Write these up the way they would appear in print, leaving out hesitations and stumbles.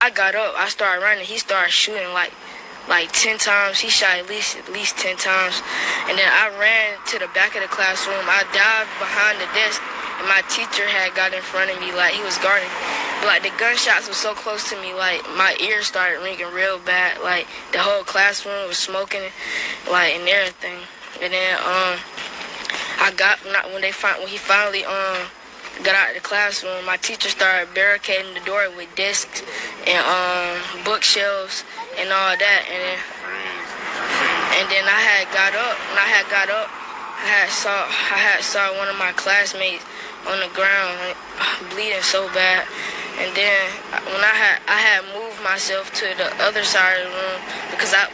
I got up, I started running. He started shooting like 10 times. He shot at least 10 times. And then I ran to the back of the classroom. I dived behind the desk, and my teacher had got in front of me like he was guarding me. But like the gunshots were so close to me, like my ears started ringing real bad. Like the whole classroom was smoking, like, and everything. And then I got when he finally got out of the classroom, my teacher started barricading the door with desks and bookshelves and all that. And then I had got up. When I had got up, I had saw one of my classmates on the ground bleeding so bad. And then when I had moved myself to the other side of the room because the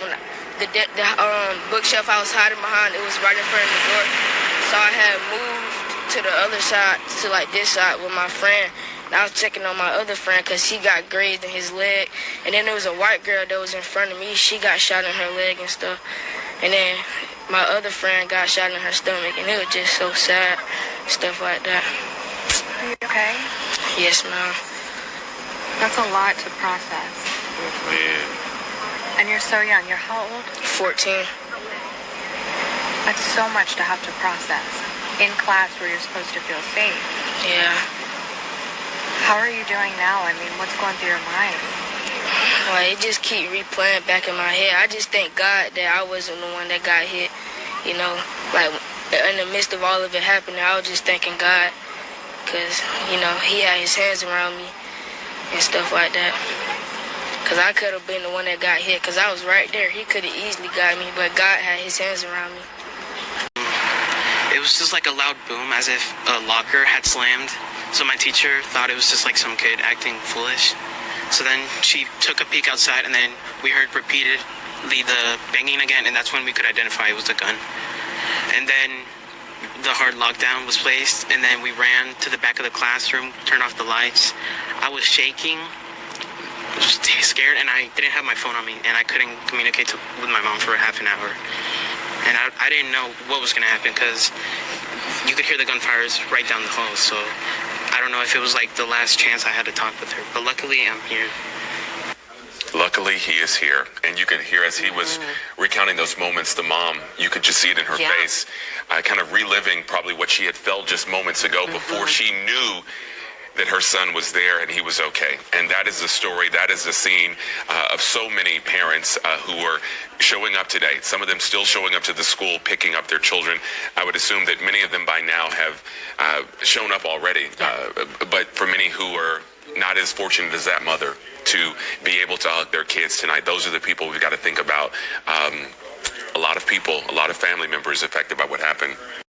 bookshelf I was hiding behind, it was right in front of the door. So I had moved to the other side, to like this side with my friend. And I was checking on my other friend because he got grazed in his leg. And then there was a white girl that was in front of me. She got shot in her leg and stuff. And then my other friend got shot in her stomach. And it was just so sad, stuff like that. Are you okay? Yes, ma'am. That's a lot to process. Yeah. And you're so young. You're how old? 14. That's so much to have to process in class where you're supposed to feel safe. Yeah. How are you doing now? I mean, what's going through your mind? Like, it just keep replaying back in my head. I just thank God that I wasn't the one that got hit. You know, like in the midst of all of it happening, I was just thanking God because, you know, he had his hands around me and stuff like that. Because I could have been the one that got hit because I was right there. He could have easily got me, but God had his hands around me. It was just like a loud boom as if a locker had slammed. So my teacher thought it was just like some kid acting foolish. So then she took a peek outside and then we heard repeatedly the banging again, and that's when we could identify it was the gun. And then the hard lockdown was placed, and then we ran to the back of the classroom, turned off the lights. I was shaking, scared, and I didn't have my phone on me, and I couldn't communicate with my mom for a half an hour. And I didn't know what was going to happen because you could hear the gunfires right down the hall. So I don't know if it was like the last chance I had to talk with her. But luckily, I'm here. Luckily, he is here. And you could hear as he was recounting those moments, the mom, you could just see it in her face, kind of reliving probably what she had felt just moments ago before she knew that her son was there and he was okay. And that is the story, that is the scene of so many parents who are showing up today. Some of them still showing up to the school, picking up their children. I would assume that many of them by now have shown up already. But for many who are not as fortunate as that mother to be able to hug their kids tonight, those are the people we've got to think about. A lot of people, a lot of family members affected by what happened.